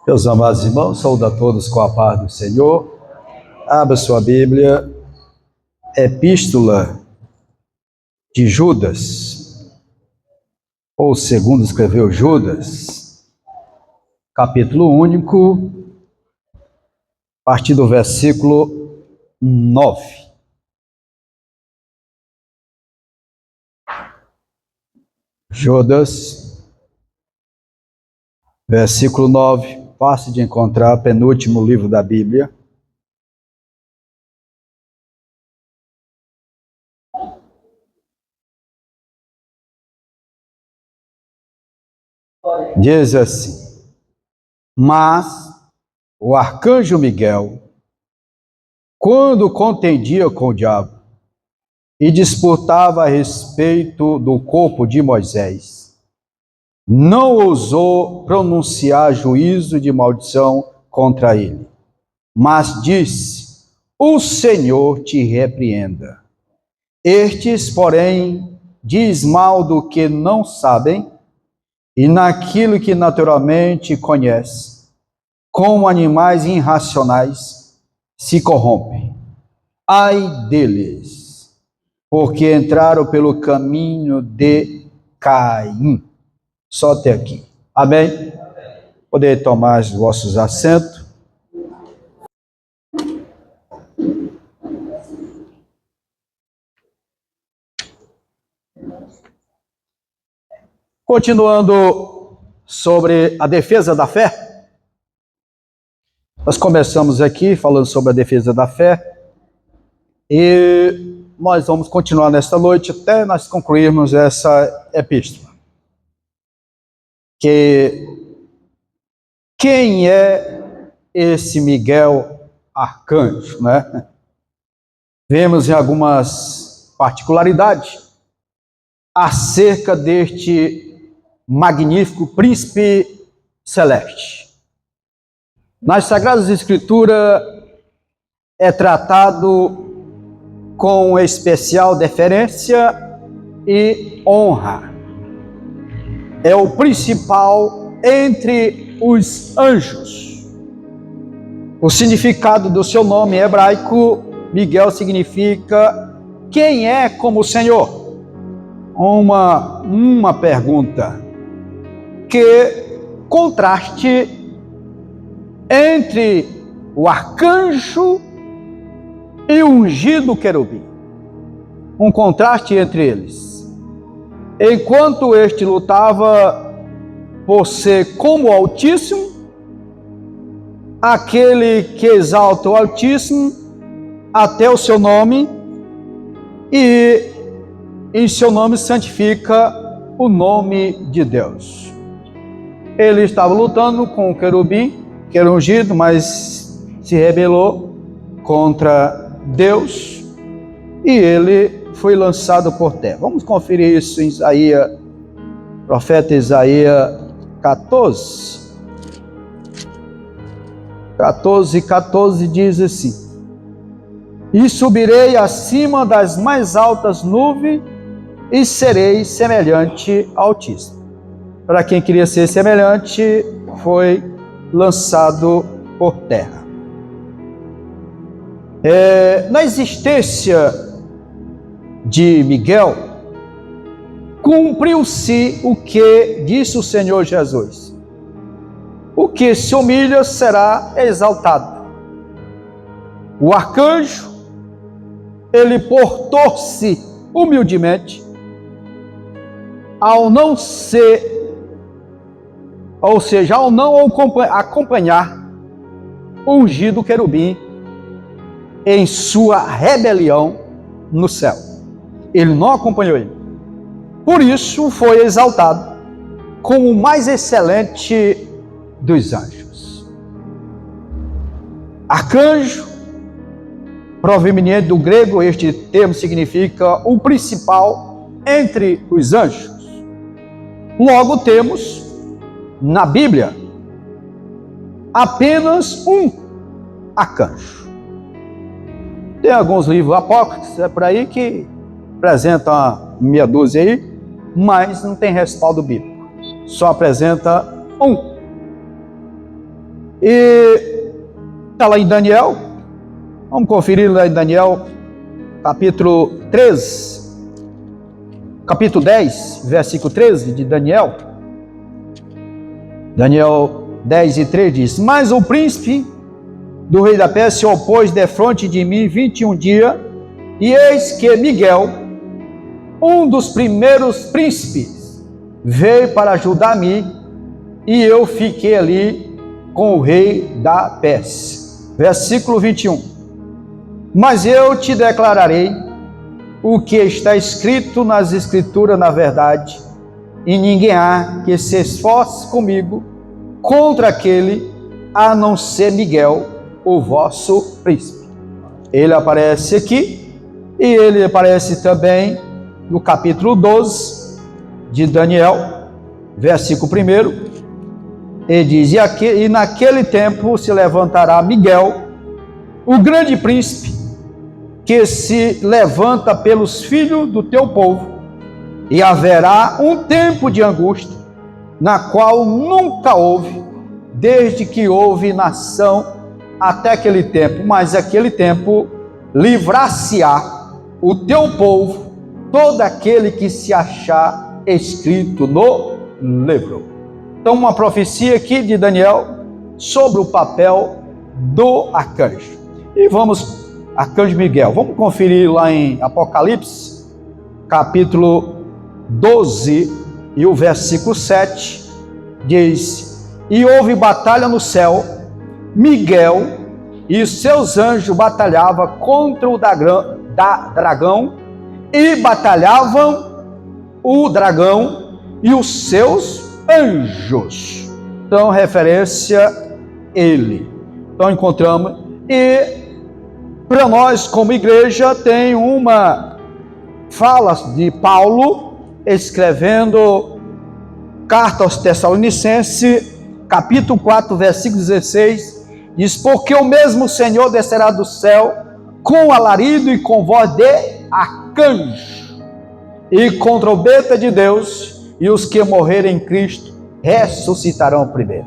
Meus amados irmãos, saúdo a todos com a paz do Senhor. Abra sua Bíblia, Epístola de Judas, ou segundo escreveu Judas, capítulo único, a partir do versículo 9. Judas, versículo 9. Fácil de encontrar, penúltimo livro da Bíblia. Diz assim: mas o arcanjo Miguel, quando contendia com o diabo e disputava a respeito do corpo de Moisés, não ousou pronunciar juízo de maldição contra ele, mas disse: o Senhor te repreenda. Estes, porém, diz mal do que não sabem, e naquilo que naturalmente conhece, como animais irracionais se corrompem. Ai deles, porque entraram pelo caminho de Caim. Só até aqui. Amém? Poder tomar os vossos assentos. Continuando sobre a defesa da fé. Nós começamos aqui falando sobre a defesa da fé. E nós vamos continuar nesta noite até nós concluirmos essa epístola. Quem é esse Miguel Arcanjo, né? Vemos em algumas particularidades acerca deste magnífico príncipe celeste. Nas Sagradas Escrituras é tratado com especial deferência e honra. É o principal entre os anjos. O significado do seu nome hebraico, Miguel, significa quem é como o Senhor. Uma pergunta. Que contraste entre o arcanjo e o ungido querubim. Um contraste entre eles. Enquanto este lutava por ser como o Altíssimo, aquele que exalta o Altíssimo até o seu nome, e em seu nome santifica o nome de Deus. Ele estava lutando com o querubim, que era ungido, mas se rebelou contra Deus, e ele foi lançado por terra. Vamos conferir isso em Isaías, profeta Isaías 14. 14 diz assim: e subirei acima das mais altas nuvens e serei semelhante ao Altíssimo. Para quem queria ser semelhante, foi lançado por terra. Na existência de Miguel, cumpriu-se o que disse o Senhor Jesus: o que se humilha será exaltado. O arcanjo, ele portou-se humildemente, ao não acompanhar o ungido querubim em sua rebelião no céu. Ele não acompanhou ele. Por isso foi exaltado como o mais excelente dos anjos. Arcanjo, proveniente do grego, este termo significa o principal entre os anjos. Logo temos na Bíblia apenas um arcanjo. Tem alguns livros apócrifos por aí que apresentam uma meia dúzia aí, mas não tem respaldo bíblico. Só apresenta um. E está lá em Daniel, vamos conferir lá em Daniel, capítulo 10, versículo 13 de Daniel. Daniel 10 e 3 diz: Mas o príncipe do rei da Pérsia se opôs defronte de mim 21 dias, e eis que Miguel, um dos primeiros príncipes, veio para ajudar-me, e eu fiquei ali com o rei da Pérsia. Versículo 21. Mas eu te declararei o que está escrito nas Escrituras na verdade, e ninguém há que se esforce comigo contra aquele, a não ser Miguel, o vosso príncipe. Ele aparece aqui, e ele aparece também no capítulo 12 de Daniel, versículo 1. Ele diz: e naquele tempo se levantará Miguel, o grande príncipe, que se levanta pelos filhos do teu povo, e haverá um tempo de angústia, na qual nunca houve, desde que houve nação até aquele tempo, mas aquele tempo livrar-se-á o teu povo, todo aquele que se achar escrito no livro. Então, uma profecia aqui de Daniel sobre o papel do arcanjo. E vamos, arcanjo Miguel, vamos conferir lá em Apocalipse, capítulo 12, e o versículo 7, diz: E houve batalha no céu, Miguel e seus anjos batalhavam contra o dragão, e batalhavam o dragão e os seus anjos. Então, referência ele. Então, encontramos, e para nós como igreja tem uma fala de Paulo escrevendo carta aos Tessalonicenses, capítulo 4, versículo 16, diz: Porque o mesmo Senhor descerá do céu com alarido e com voz de arcanjo, e com trombeta de Deus, e os que morrerem em Cristo ressuscitarão primeiro.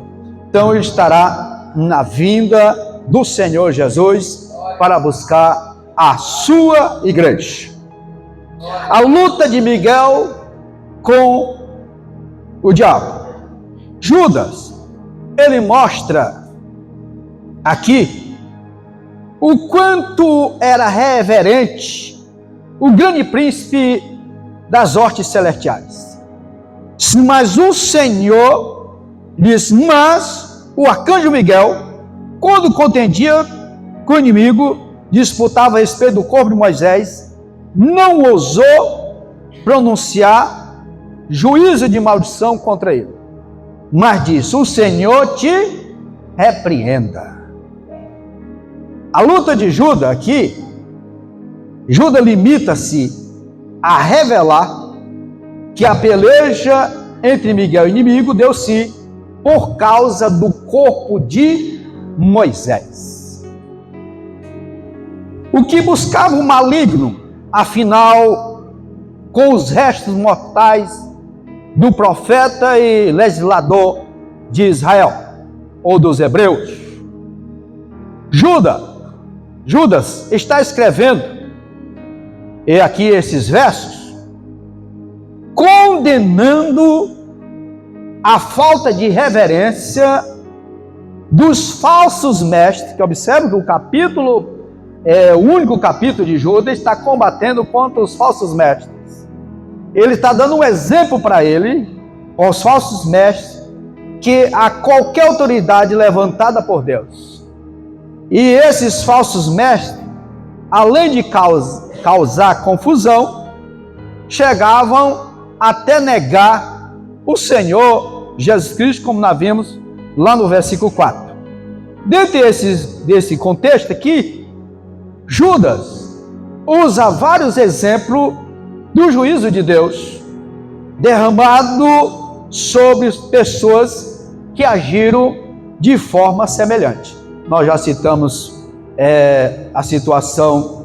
Então ele estará na vinda do Senhor Jesus para buscar a sua igreja. A luta de Miguel com o diabo. Judas, ele mostra aqui o quanto era reverente o grande príncipe das hostes celestiais. Mas o Senhor diz: mas o arcanjo Miguel, quando contendia com o inimigo, disputava a respeito do corpo de Moisés, não ousou pronunciar juízo de maldição contra ele, mas disse: o Senhor te repreenda. A luta de Judas aqui, Judas limita-se a revelar que a peleja entre Miguel e inimigo deu-se por causa do corpo de Moisés. O que buscava o maligno, afinal, com os restos mortais do profeta e legislador de Israel, ou dos hebreus. Judas está escrevendo, e aqui esses versos, condenando a falta de reverência dos falsos mestres, que observa que o capítulo, o único capítulo de Judas, está combatendo contra os falsos mestres. Ele está dando um exemplo para ele, aos falsos mestres, que a qualquer autoridade levantada por Deus. E esses falsos mestres, além de causar confusão, chegavam até negar o Senhor Jesus Cristo, como nós vimos lá no versículo 4. Dentro desse contexto aqui, Judas usa vários exemplos do juízo de Deus derramado sobre pessoas que agiram de forma semelhante. Nós já citamos a situação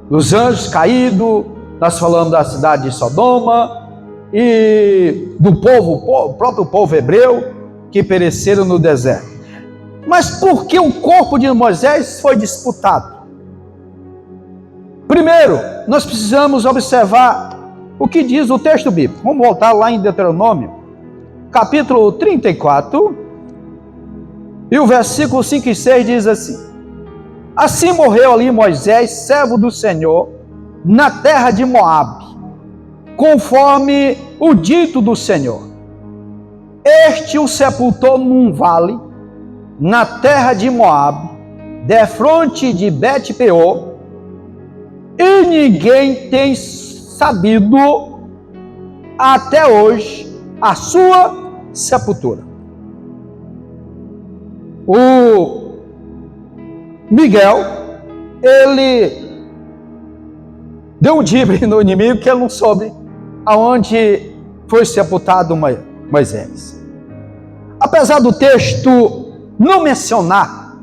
dos anjos caídos, nós falamos da cidade de Sodoma e do próprio povo hebreu, que pereceram no deserto. Mas por que o corpo de Moisés foi disputado? Primeiro, nós precisamos observar o que diz o texto bíblico. Vamos voltar lá em Deuteronômio, capítulo 34, e o versículo 5 e 6 diz assim: assim morreu ali Moisés, servo do Senhor, na terra de Moabe, conforme o dito do Senhor. Este o sepultou num vale, na terra de Moabe, defronte de Bet-peor, e ninguém tem sabido até hoje a sua sepultura. O Miguel, ele deu um drible no inimigo que ele não soube aonde foi sepultado Moisés. Apesar do texto não mencionar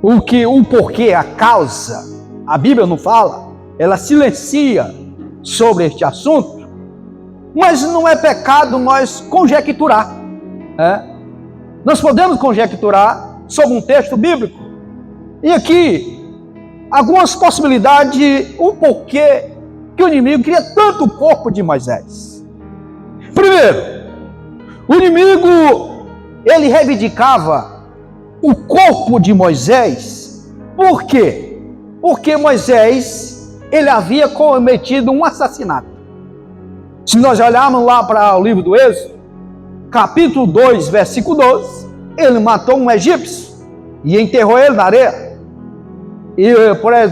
o porquê, a causa, a Bíblia não fala, ela silencia sobre este assunto, mas não é pecado nós conjecturar. Nós podemos conjecturar sobre um texto bíblico, e aqui algumas possibilidades, o porquê que o inimigo queria tanto o corpo de Moisés. Primeiro, o inimigo, ele reivindicava o corpo de Moisés. Por quê? Porque Moisés, ele havia cometido um assassinato. Se nós olharmos lá para o livro do Êxodo, capítulo 2, versículo 12, ele matou um egípcio e enterrou ele na areia. E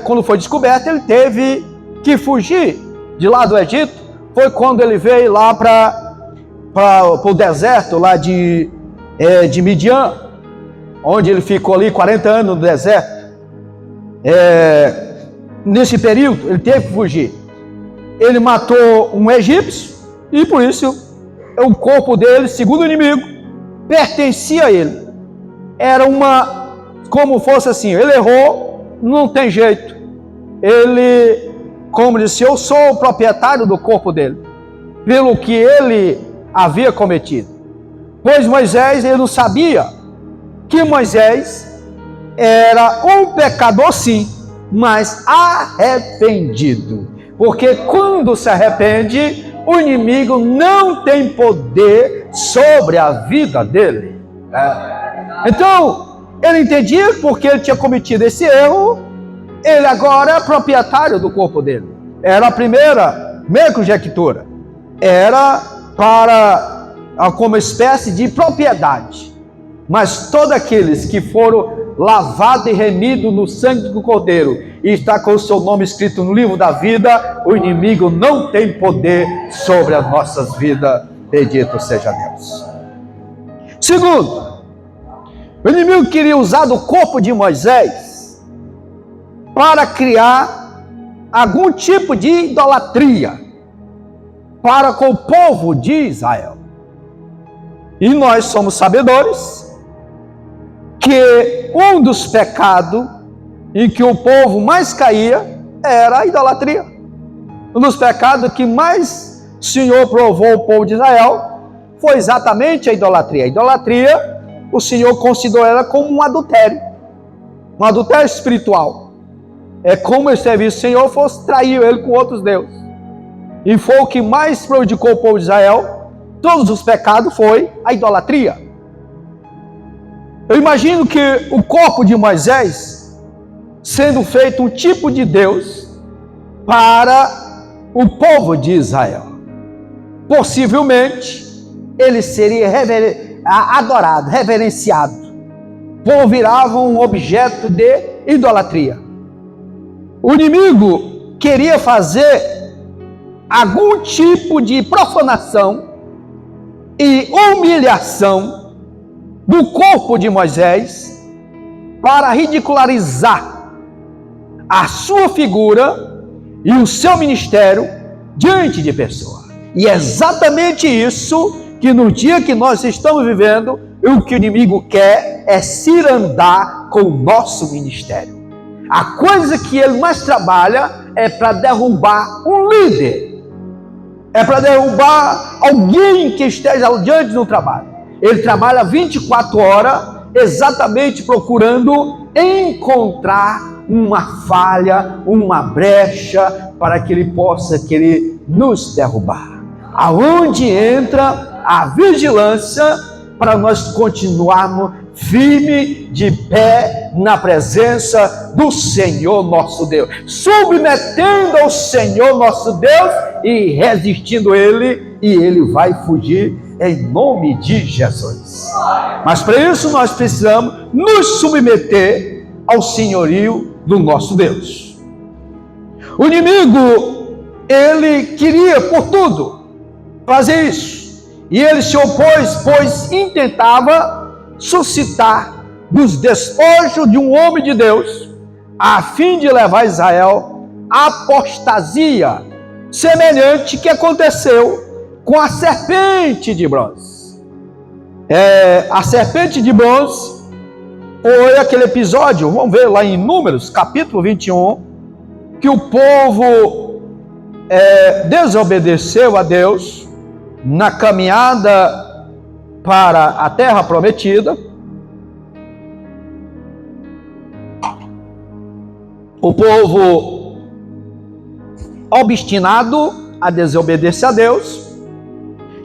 quando foi descoberto, ele teve que fugir de lá do Egito. Foi quando ele veio lá para o deserto lá de Midian, onde ele ficou ali 40 anos no deserto. Nesse período, ele teve que fugir. Ele matou um egípcio e por isso o corpo dele, segundo o inimigo, pertencia a ele. Era como fosse assim, ele errou, não tem jeito. Ele, como disse, eu sou o proprietário do corpo dele, pelo que ele havia cometido. Pois Moisés, ele não sabia que Moisés era um pecador sim, mas arrependido. Porque quando se arrepende, o inimigo não tem poder sobre a vida dele. Então, ele entendia porque ele tinha cometido esse erro, ele agora é proprietário do corpo dele. Era a primeira conjectura. Era como espécie de propriedade. Mas todos aqueles que foram lavados e remidos no sangue do Cordeiro e está com o seu nome escrito no livro da vida, o inimigo não tem poder sobre as nossas vidas, bendito seja Deus. Segundo, o inimigo queria usar do corpo de Moisés para criar algum tipo de idolatria para com o povo de Israel. E nós somos sabedores que um dos pecados em que o povo mais caía era a idolatria. Um dos pecados que mais o Senhor provou o povo de Israel foi exatamente a idolatria. A idolatria, o Senhor considerou ela como um adultério espiritual. É como o serviço do Senhor fosse trair ele com outros deuses. E foi o que mais prejudicou o povo de Israel. Todos os pecados foi a idolatria. Eu imagino que o corpo de Moisés sendo feito um tipo de Deus para o povo de Israel. Possivelmente, ele seria adorado, reverenciado. O povo virava um objeto de idolatria. O inimigo queria fazer algum tipo de profanação e humilhação do corpo de Moisés para ridicularizar a sua figura e o seu ministério diante de pessoas. E é exatamente isso que no dia que nós estamos vivendo, o que o inimigo quer é cirandar com o nosso ministério. A coisa que ele mais trabalha é para derrubar um líder. É para derrubar alguém que esteja diante do trabalho. ele trabalha 24 horas, exatamente procurando encontrar uma falha, uma brecha, para que ele possa querer nos derrubar. Aonde entra a vigilância para nós continuarmos firme de pé na presença do Senhor nosso Deus, submetendo ao Senhor nosso Deus e resistindo Ele, e Ele vai fugir em nome de Jesus. Mas para isso nós precisamos nos submeter ao senhorio do nosso Deus. O inimigo, ele queria por tudo fazer isso, e ele se opôs, pois intentava suscitar dos despojos de um homem de Deus, a fim de levar Israel à apostasia, semelhante que aconteceu com a serpente de bronze. A serpente de bronze foi aquele episódio, vamos ver lá em Números, capítulo 21, que o povo desobedeceu a Deus na caminhada para a terra prometida. O povo obstinado a desobedecer a Deus,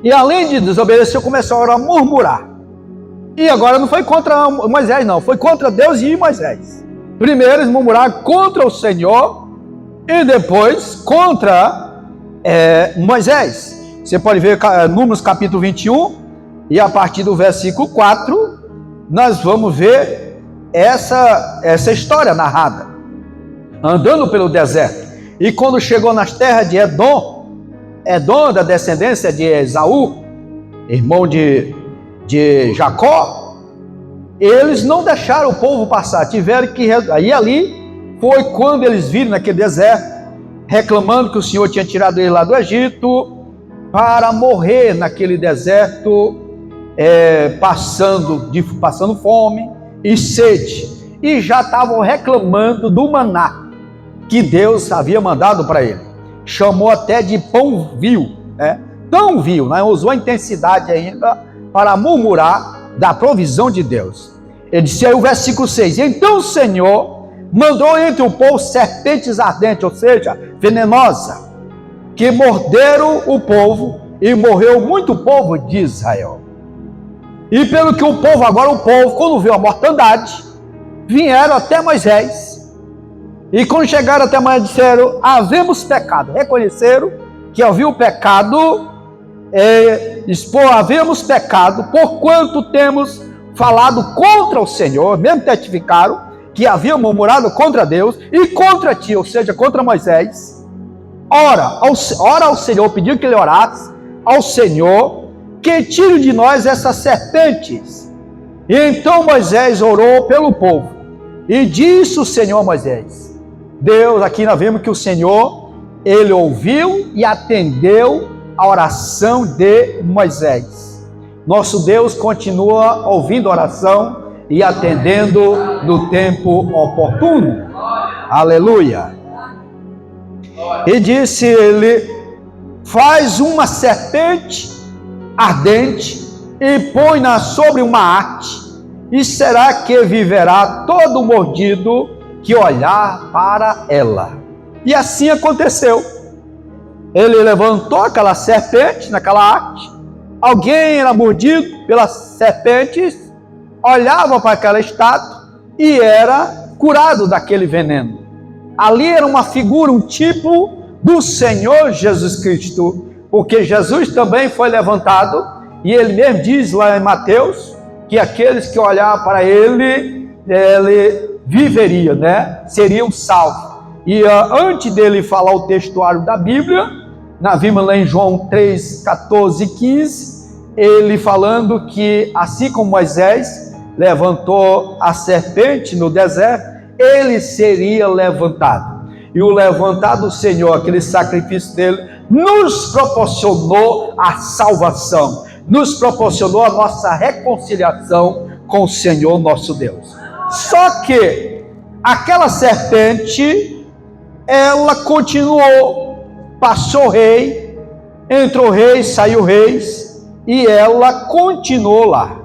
e além de desobedecer, começaram a murmurar. E agora não foi contra Moisés, não, foi contra Deus e Moisés. Primeiro eles murmuraram contra o Senhor, e depois contra Moisés. Você pode ver Números capítulo 21, e a partir do versículo 4, nós vamos ver essa história narrada. Andando pelo deserto, e quando chegou nas terras de Edom da descendência de Esaú, irmão de Jacó, eles não deixaram o povo passar, tiveram que... Aí ali foi quando eles viram naquele deserto, reclamando que o Senhor tinha tirado eles lá do Egito, para morrer naquele deserto, passando fome e sede, e já estavam reclamando do maná que Deus havia mandado para ele. Chamou até de pão vil, tão vil, usou a intensidade ainda para murmurar da provisão de Deus. Ele disse aí o versículo 6, então o Senhor mandou entre o povo serpentes ardentes, ou seja, venenosa, que morderam o povo, e morreu muito povo de Israel. E pelo que o povo, quando viu a mortandade, vieram até Moisés, e quando chegaram até Moisés, disseram, havemos pecado. Reconheceram que havia o pecado, havemos pecado, porquanto temos falado contra o Senhor, mesmo testificaram que haviam murmurado contra Deus e contra ti, ou seja, contra Moisés. Ora ao Senhor, pediu que ele orasse ao Senhor, que tire de nós essas serpentes. E então Moisés orou pelo povo, e disse o Senhor a Moisés, Deus, aqui nós vemos que o Senhor, ele ouviu e atendeu a oração de Moisés. Nosso Deus continua ouvindo a oração e atendendo no tempo oportuno. Aleluia. E disse ele, faz uma serpente ardente e põe-na sobre uma haste, e será que viverá todo mordido que olhar para ela. E assim aconteceu. Ele levantou aquela serpente naquela haste, alguém era mordido pelas serpentes, olhava para aquela estátua e era curado daquele veneno. Ali era uma figura, um tipo do Senhor Jesus Cristo, porque Jesus também foi levantado, e ele mesmo diz lá em Mateus, que aqueles que olhavam para ele viveria, seriam salvos. E antes dele falar o textuário da Bíblia, nós vimos lá em João 3, 14 e 15, ele falando que assim como Moisés levantou a serpente no deserto, ele seria levantado. E o levantado do Senhor, aquele sacrifício dele, nos proporcionou a salvação, nos proporcionou a nossa reconciliação com o Senhor nosso Deus. Só que aquela serpente, ela continuou, passou o rei, entrou reis, saiu reis, e ela continuou lá.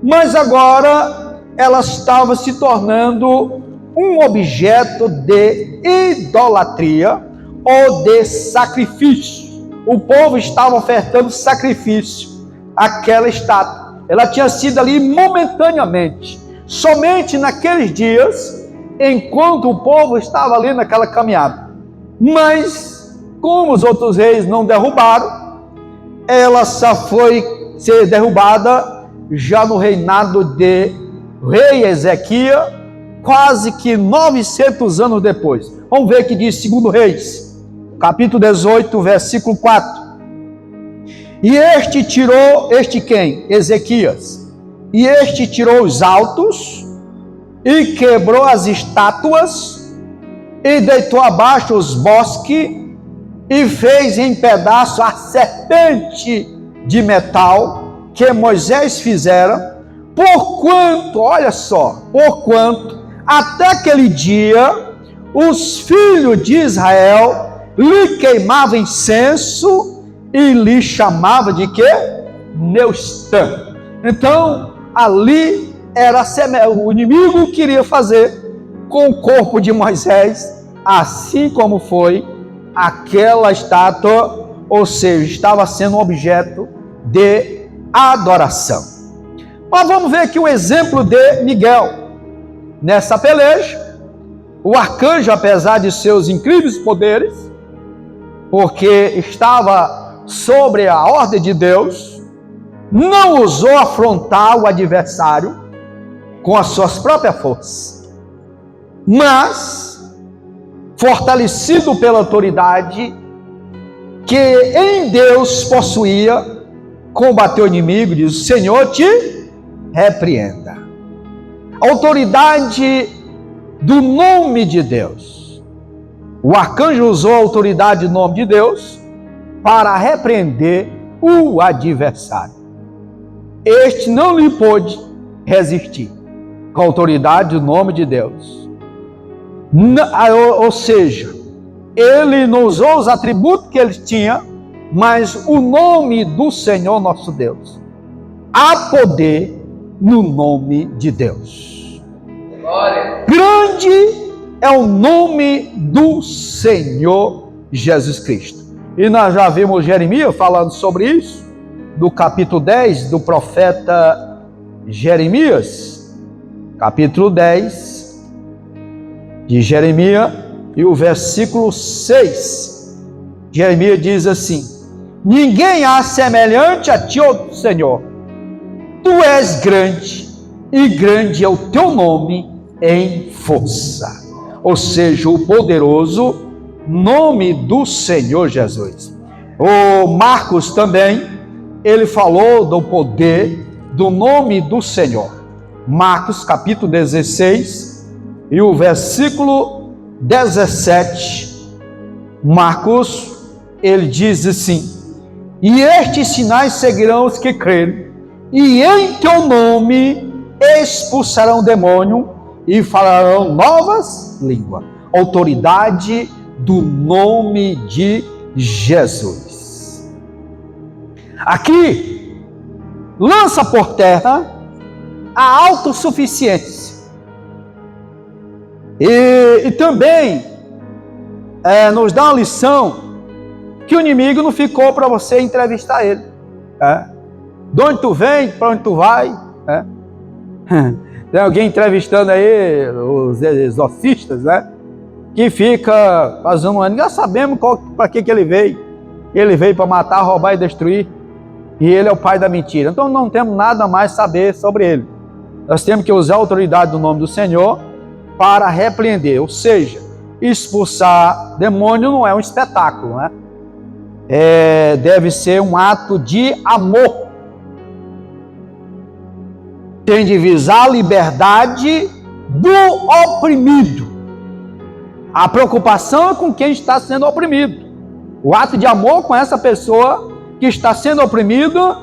Mas agora ela estava se tornando um objeto de idolatria ou de sacrifício. O povo estava ofertando sacrifício àquela estátua. Ela tinha sido ali momentaneamente, somente naqueles dias, enquanto o povo estava ali naquela caminhada. Mas, como os outros reis não derrubaram, ela só foi ser derrubada já no reinado de rei Ezequias, quase que 900 anos depois. Vamos ver o que diz 2 Reis, capítulo 18, versículo 4. E este quem? Ezequias. E este tirou os altos e quebrou as estátuas e deitou abaixo os bosques e fez em pedaço a serpente de metal que Moisés fizera, porquanto, olha só, porquanto até aquele dia os filhos de Israel lhe queimavam incenso e lhe chamava de quê? Neustã. Então, ali era o inimigo queria fazer com o corpo de Moisés, assim como foi aquela estátua, ou seja, estava sendo um objeto de adoração. Mas vamos ver aqui o exemplo de Miguel. Nessa peleja, o arcanjo, apesar de seus incríveis poderes, porque estava sobre a ordem de Deus, não ousou afrontar o adversário com as suas próprias forças, mas, fortalecido pela autoridade que em Deus possuía, combateu o inimigo e diz: o Senhor te repreenda. A autoridade do nome de Deus. O arcanjo usou a autoridade do nome de Deus para repreender o adversário. Este não lhe pôde resistir com a autoridade do nome de Deus. Ou seja, ele não usou os atributos que ele tinha, mas o nome do Senhor nosso Deus. Há poder no nome de Deus. Glória. Grande é o nome do Senhor Jesus Cristo. E nós já vimos Jeremias falando sobre isso, do capítulo 10 do profeta Jeremias, capítulo 10 de Jeremias, e o versículo 6. Jeremias diz assim: ninguém há semelhante a ti, ó Senhor, tu és grande, e grande é o teu nome em força. Ou seja, o poderoso nome do Senhor Jesus. O Marcos também, ele falou do poder do nome do Senhor. Marcos capítulo 16 e o versículo 17. Marcos, ele diz assim: e estes sinais seguirão os que crerem, e em teu nome expulsarão demônio e falarão novas línguas. Autoridade do nome de Jesus. Aqui, lança por terra a autossuficiência. E também nos dá uma lição que o inimigo não ficou para você entrevistar ele. De onde tu vem, para onde tu vai. Tem alguém entrevistando aí os exorcistas, né? Que fica fazendo um ano. Já sabemos para que ele veio. Ele veio para matar, roubar e destruir. E ele é o pai da mentira. Então não temos nada mais a saber sobre ele. Nós temos que usar a autoridade do nome do Senhor para repreender. Ou seja, expulsar demônio não é um espetáculo, né? Deve ser um ato de amor. Tem de visar a liberdade do oprimido. A preocupação é com quem está sendo oprimido. O ato de amor com essa pessoa que está sendo oprimida,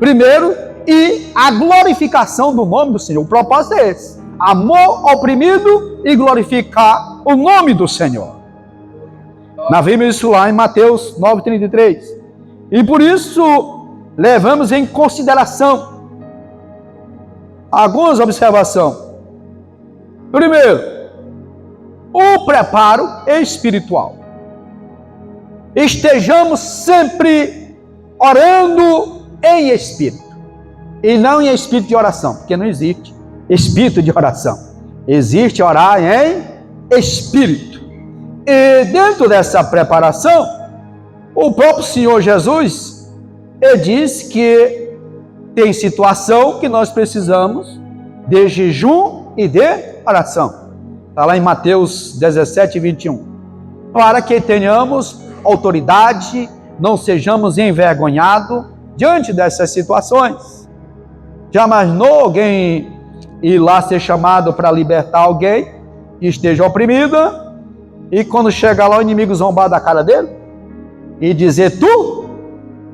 primeiro, e a glorificação do nome do Senhor. O propósito é esse: amor oprimido e glorificar o nome do Senhor. Nós vimos isso lá em Mateus 9,33. E por isso levamos em consideração algumas observações. Primeiro, o preparo espiritual. Estejamos sempre orando em espírito, e não em espírito de oração, porque não existe espírito de oração. Existe orar em espírito. E dentro dessa preparação, o próprio Senhor Jesus, ele diz que tem situação que nós precisamos de jejum e de oração. Está lá em Mateus 17, 21. Para que tenhamos autoridade, não sejamos envergonhados diante dessas situações. Já imaginou alguém ir lá ser chamado para libertar alguém que esteja oprimida, e quando chega lá o inimigo zombar da cara dele e dizer: tu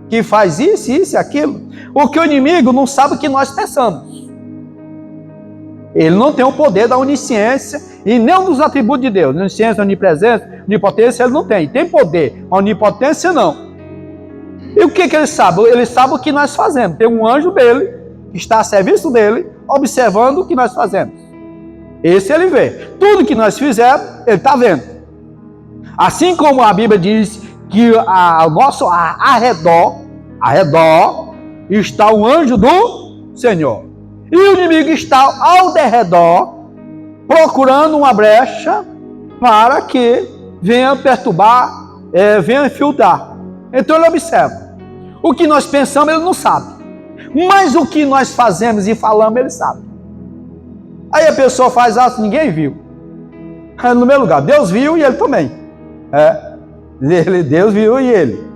que faz isso, isso e aquilo? Porque o inimigo não sabe o que nós pensamos. Ele não tem o poder da onisciência e nem um dos atributos de Deus. Onisciência, onipresença, onipotência ele não tem. Tem poder, a onipotência não. E o que ele sabe? Ele sabe o que nós fazemos. Tem um anjo dele que está a serviço dele, observando o que nós fazemos. Esse ele vê. Tudo que nós fizermos, ele está vendo. Assim como a Bíblia diz que ao nosso arredor está o anjo do Senhor. E o inimigo está ao derredor, procurando uma brecha para que venha perturbar, venha infiltrar. Então ele observa. O que nós pensamos, ele não sabe. Mas o que nós fazemos e falamos, ele sabe. Aí a pessoa faz algo que ninguém viu. No meu lugar, Deus viu e ele também. Deus viu e ele.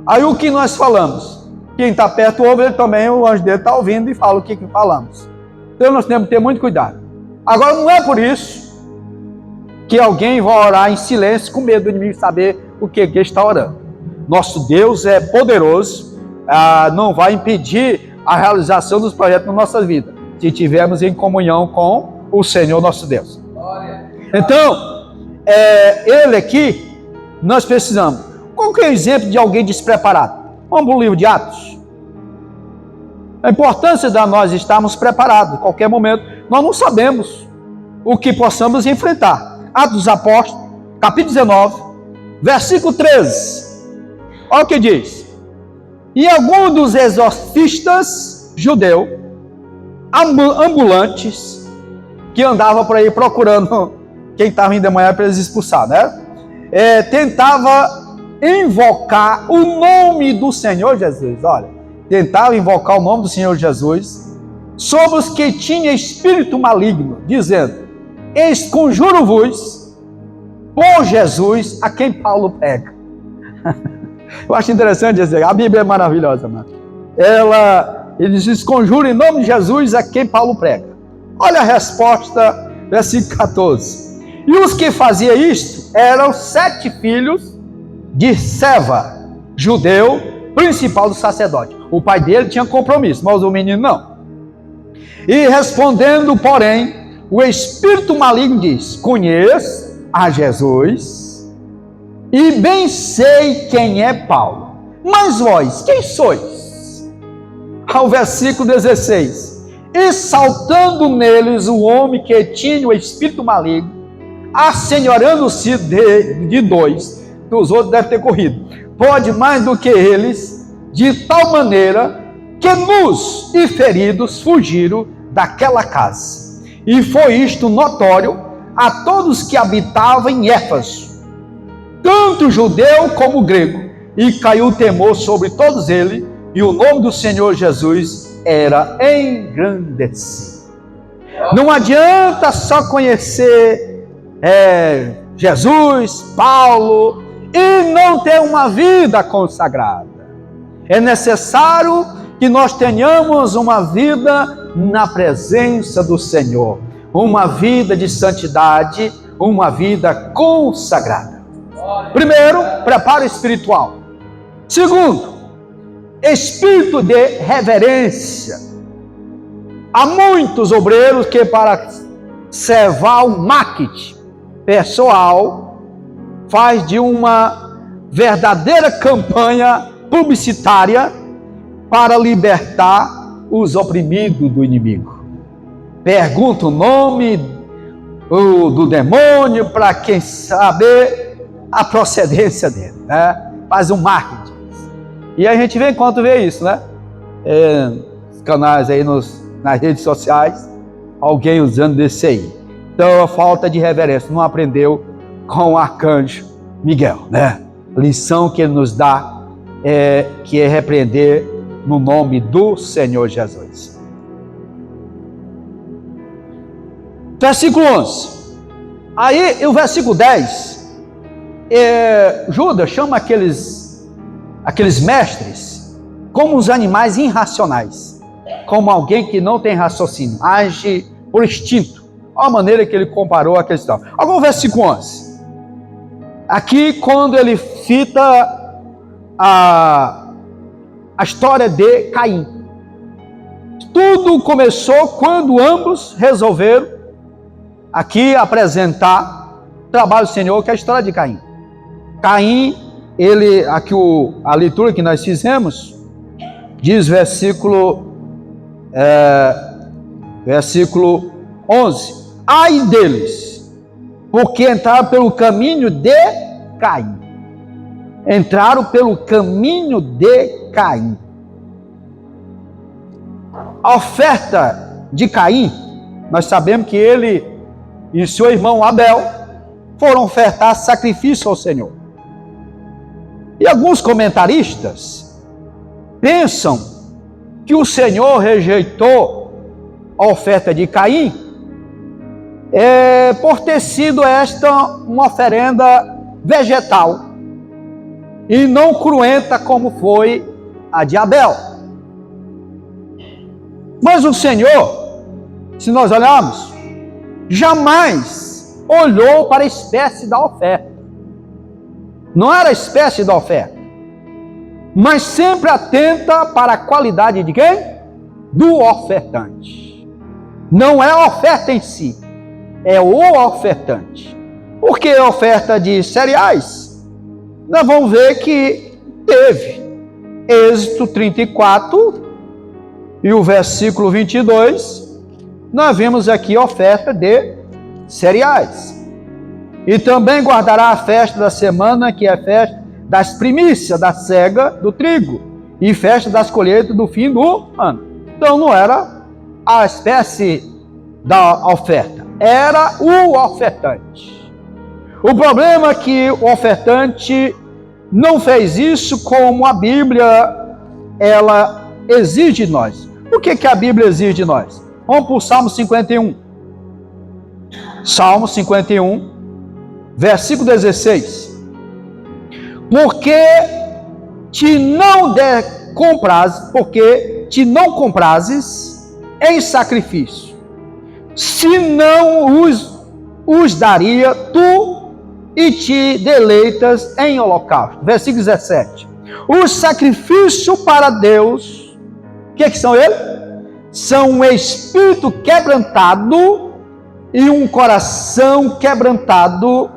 Aí o que nós falamos? Quem está perto ouve, ele também, o anjo dele está ouvindo e fala o que falamos. Então nós temos que ter muito cuidado. Agora não é por isso que alguém vai orar em silêncio com medo do inimigo saber o que está orando. Nosso Deus é poderoso, não vai impedir a realização dos projetos na nossa vida, se estivermos em comunhão com o Senhor nosso Deus. Então, ele aqui, nós precisamos. Qual que é o exemplo de alguém despreparado? Vamos para o livro de Atos. A importância de nós estarmos preparados. Em qualquer momento, nós não sabemos o que possamos enfrentar. Atos dos Apóstolos, capítulo 19, versículo 13. Olha o que diz. E alguns dos exorcistas judeus, ambulantes, que andavam por aí procurando quem estava endemoniado para eles expulsar, né? Tentava invocar o nome do Senhor Jesus. Olha, tentava invocar o nome do Senhor Jesus sobre os que tinham espírito maligno, dizendo: conjuro-vos por Jesus a quem Paulo prega. Eu acho interessante dizer, a Bíblia é maravilhosa, mano. Ele diz: conjuro em nome de Jesus a quem Paulo prega. Olha a resposta, versículo 14. E os que faziam isto eram 7 filhos de Seva, judeu, principal do sacerdote. O pai dele tinha compromisso, mas o menino não. E respondendo, porém, o espírito maligno diz: conheço a Jesus e bem sei quem é Paulo. Mas vós, quem sois? Ao versículo 16. E saltando neles o homem que tinha o espírito maligno, assenhorando-se de 2, os outros devem ter corrido, pode mais do que eles, de tal maneira que nus e feridos fugiram daquela casa. E foi isto notório a todos que habitavam em Éfeso, tanto judeu como grego, e caiu o temor sobre todos eles, e o nome do Senhor Jesus era engrandecido. Não adianta só conhecer Jesus, Paulo, e não ter uma vida consagrada. É necessário que nós tenhamos uma vida na presença do Senhor, uma vida de santidade, uma vida consagrada. Primeiro, preparo espiritual. Segundo, espírito de reverência. Há muitos obreiros que, para servar o marketing pessoal, faz de uma verdadeira campanha publicitária para libertar os oprimidos do inimigo. Pergunta o nome do demônio para quem saber a procedência dele, né? Faz um marketing. E a gente vê enquanto vê isso, né? Nos canais aí, nas redes sociais, alguém usando desse aí. Então, a falta de reverência, não aprendeu com o arcanjo Miguel, né? Lição que ele nos dá que é repreender no nome do Senhor Jesus. Versículo 11. Aí, o versículo 10, Judas chama aqueles mestres como os animais irracionais, como alguém que não tem raciocínio, age por instinto. Olha a maneira que ele comparou a questão. Agora o versículo 11. Aqui, quando ele cita a história de Caim. Tudo começou quando ambos resolveram aqui apresentar o trabalho do Senhor, que é a história de Caim. Caim, a leitura que nós fizemos, diz versículo 11. Ai deles, porque entraram pelo caminho de Caim. Entraram pelo caminho de Caim. A oferta de Caim, nós sabemos que ele e seu irmão Abel foram ofertar sacrifício ao Senhor. E alguns comentaristas pensam que o Senhor rejeitou a oferta de Caim por ter sido esta uma oferenda vegetal e não cruenta como foi a de Abel. Mas o Senhor, se nós olharmos, jamais olhou para a espécie da oferta. Não era a espécie da oferta, mas sempre atenta para a qualidade de quem? Do ofertante. Não é a oferta em si, é o ofertante. Porque a oferta de cereais, nós vamos ver que teve Êxodo 34 e o versículo 22, nós vimos aqui a oferta de cereais. E também guardará a festa da semana, que é a festa das primícias da cega do trigo, e festa das colheitas do fim do ano. Então não era a espécie da oferta, era o ofertante. O problema é que o ofertante não fez isso como a Bíblia ela exige de nós. O que a Bíblia exige de nós? Vamos para o Salmo 51. Salmo 51, versículo 16. Porque te não comprases em sacrifício, se não os daria tu e te deleitas em holocausto. Versículo 17. Os sacrifícios para Deus, o que são eles? São um espírito quebrantado e um coração quebrantado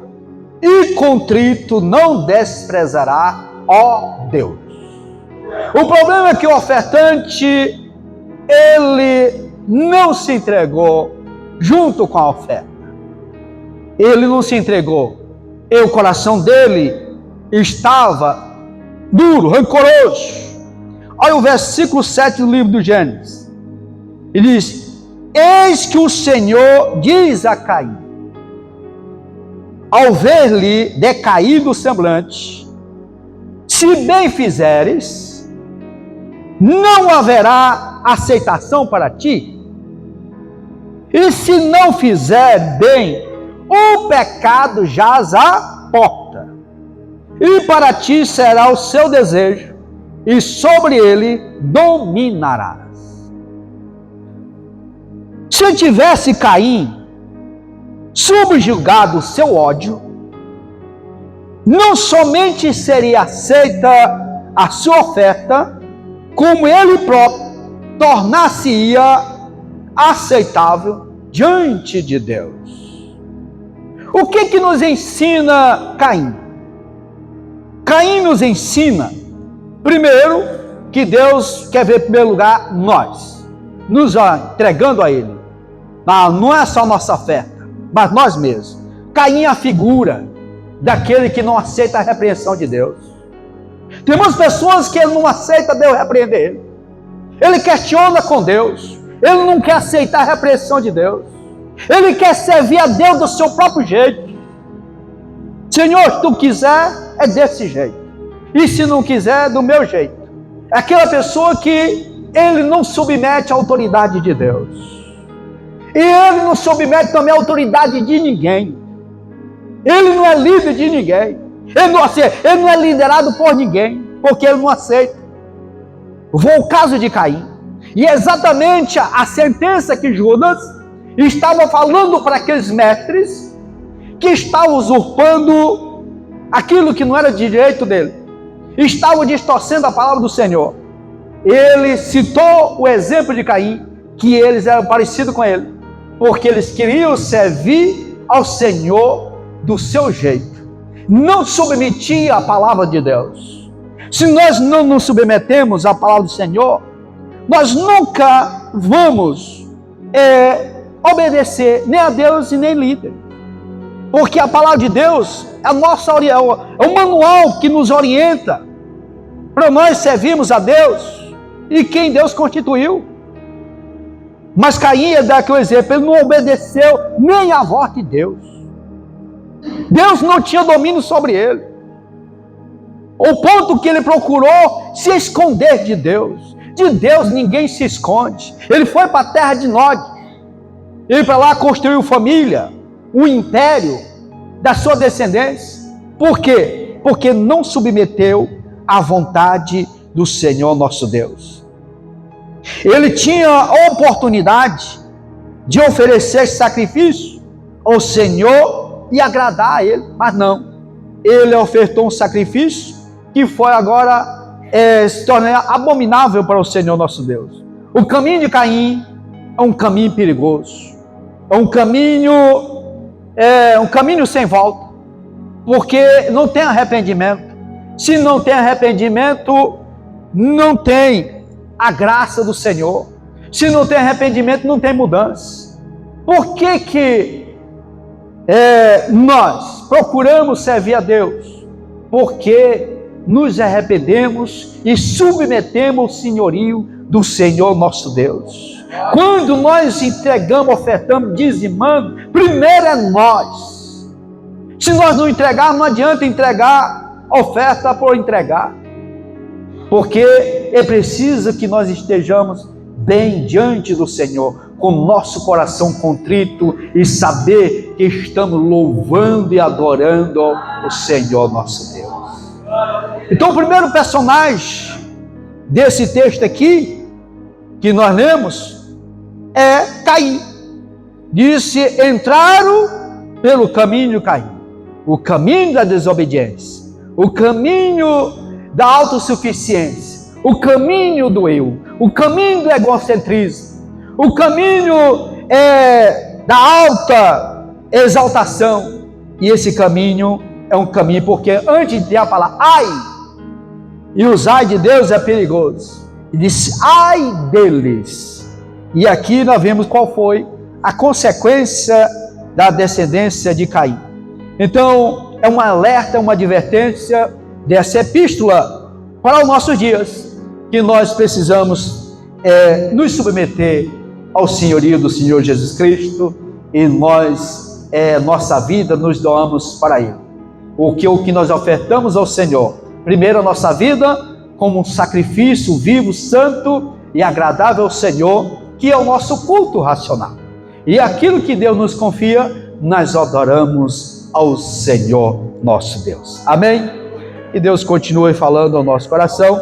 e contrito não desprezará, ó Deus. O problema é que o ofertante, ele não se entregou junto com a oferta. Ele não se entregou. E o coração dele estava duro, rancoroso. Olha o versículo 7 do livro do Gênesis. Ele diz: eis que o Senhor diz a Caim, ao ver-lhe decaído o semblante, se bem fizeres, não haverá aceitação para ti. E se não fizer bem, o pecado jaz à porta, e para ti será o seu desejo, e sobre ele dominarás. Se tivesse Caim subjugado o seu ódio, não somente seria aceita a sua oferta, como ele próprio tornar-se-ia aceitável diante de Deus. O que nos ensina Caim? Caim nos ensina, primeiro, que Deus quer ver em primeiro lugar nós, nos entregando a Ele. Não é só nossa oferta, mas nós mesmos. Caim é a figura daquele que não aceita a repreensão de Deus. Tem muitas pessoas que ele não aceita Deus repreender ele. Ele questiona com Deus. Ele não quer aceitar a repreensão de Deus. Ele quer servir a Deus do seu próprio jeito. Senhor, se tu quiser, é desse jeito. E se não quiser, é do meu jeito. É aquela pessoa que ele não submete à autoridade de Deus. E ele não submete também à autoridade de ninguém. Ele não é líder de ninguém. Ele não é liderado por ninguém, porque ele não aceita. Foi o caso de Caim. E é exatamente a sentença que Judas estava falando para aqueles mestres que estavam usurpando aquilo que não era de direito dele. Estavam distorcendo a palavra do Senhor. Ele citou o exemplo de Caim, que eles eram parecidos com ele, porque eles queriam servir ao Senhor do seu jeito. Não submetia à palavra de Deus. Se nós não nos submetemos à palavra do Senhor, nós nunca vamos obedecer nem a Deus e nem líder. Porque a palavra de Deus é o manual que nos orienta para nós servirmos a Deus e quem Deus constituiu. Mas Caim é daquele exemplo, ele não obedeceu nem à voz de Deus. Deus não tinha domínio sobre ele. O ponto que ele procurou se esconder de Deus. De Deus ninguém se esconde. Ele foi para a terra de Nod. Ele para lá construiu família, um império da sua descendência. Por quê? Porque não submeteu à vontade do Senhor nosso Deus. Ele tinha a oportunidade de oferecer sacrifício ao Senhor e agradar a Ele, mas não. Ele ofertou um sacrifício que foi agora se tornar abominável para o Senhor nosso Deus. O caminho de Caim é um caminho perigoso, é um caminho sem volta, porque não tem arrependimento. Se não tem arrependimento, não tem a graça do Senhor. Se não tem arrependimento, não tem mudança. Por que nós procuramos servir a Deus? Porque nos arrependemos e submetemos o senhorio do Senhor nosso Deus. Quando nós entregamos, ofertamos, dizimando, primeiro é nós. Se nós não entregarmos, não adianta entregar oferta por entregar. Porque é preciso que nós estejamos bem diante do Senhor, com nosso coração contrito e saber que estamos louvando e adorando o Senhor nosso Deus. Então o primeiro personagem desse texto aqui, que nós lemos, é Caim. Disse, entraram pelo caminho de Caim, o caminho da desobediência, o caminho da autossuficiência, o caminho do eu, o caminho do egocentrismo, o caminho da alta exaltação. E esse caminho é um caminho, porque antes de falar ai, e os ai de Deus é perigoso, ele disse ai deles. E aqui nós vemos qual foi a consequência da descendência de Caim. Então é um alerta, uma advertência dessa epístola para os nossos dias, que nós precisamos nos submeter ao senhorio do Senhor Jesus Cristo, e nós, nossa vida, nos doamos para Ele. O que nós ofertamos ao Senhor, primeiro a nossa vida, como um sacrifício vivo, santo e agradável ao Senhor, que é o nosso culto racional. E aquilo que Deus nos confia, nós adoramos ao Senhor nosso Deus. Amém? Que Deus continue falando ao nosso coração